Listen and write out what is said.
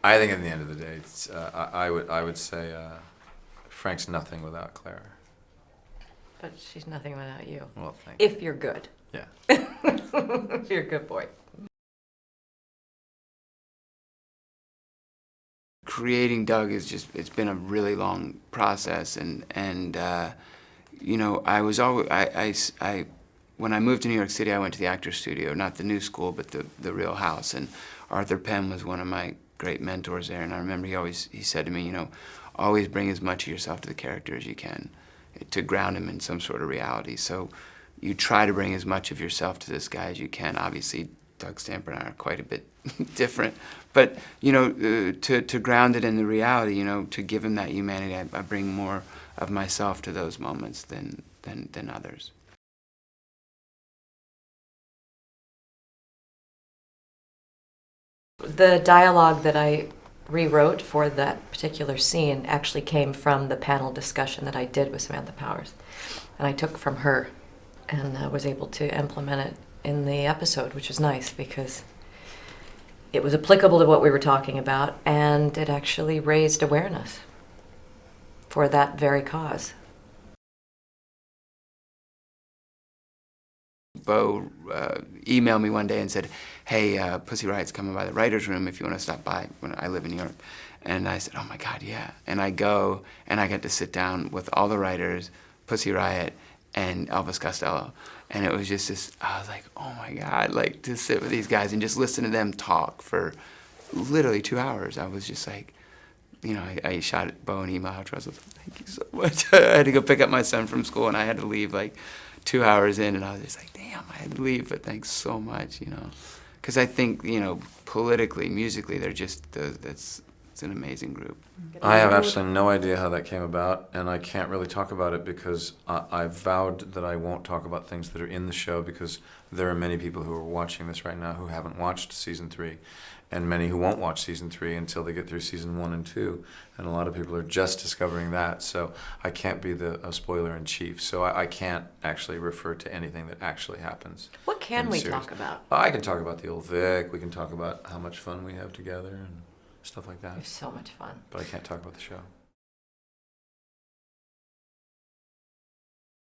I think at the end of the day, it's, I would say Frank's nothing without Claire. But she's nothing without you. Well, thank you. If you're good. Yeah. If you're a good boy. Creating Doug is just, it's been a really long process, and you know, I was always, when I moved to New York City, I went to the Actors Studio, not the new school, but the real house, and Arthur Penn was one of my great mentors there, and I remember he said to me, you know, always bring as much of yourself to the character as you can, to ground him in some sort of reality. So you try to bring as much of yourself to this guy as you can. Obviously, Doug Stamper and I are quite a bit different, but you know, to ground it in the reality, you know, to give him that humanity, I bring more of myself to those moments than others. The dialogue that I rewrote for that particular scene actually came from the panel discussion that I did with Samantha Powers. And I took from her and was able to implement it in the episode, which was nice because it was applicable to what we were talking about, and it actually raised awareness for that very cause. Bo emailed me one day and said, hey, Pussy Riot's coming by the writer's room if you want to stop by. When I live in New York. And I said, oh my God, yeah. And I go, and I get to sit down with all the writers, Pussy Riot, and Elvis Costello. And it was just this, I was like, oh my God, like to sit with these guys and just listen to them talk for literally 2 hours. I was just like, you know, I shot Bo an email after. I was like, thank you so much. I had to go pick up my son from school, and I had to leave like 2 hours in, and I was just like, damn, I had to leave, but thanks so much, you know. Because I think, you know, politically, musically, they're just, it's an amazing group. I have absolutely no idea how that came about, and I can't really talk about it because I vowed that I won't talk about things that are in the show, because there are many people who are watching this right now who haven't watched season 3, and many who won't watch season 3 until they get through season 1 and 2, and a lot of people are just discovering that, so I can't be a spoiler in chief, so I can't actually refer to anything that actually happens. What can we talk about? I can talk about the old Vic, we can talk about how much fun we have together and stuff like that. We have so much fun. But I can't talk about the show.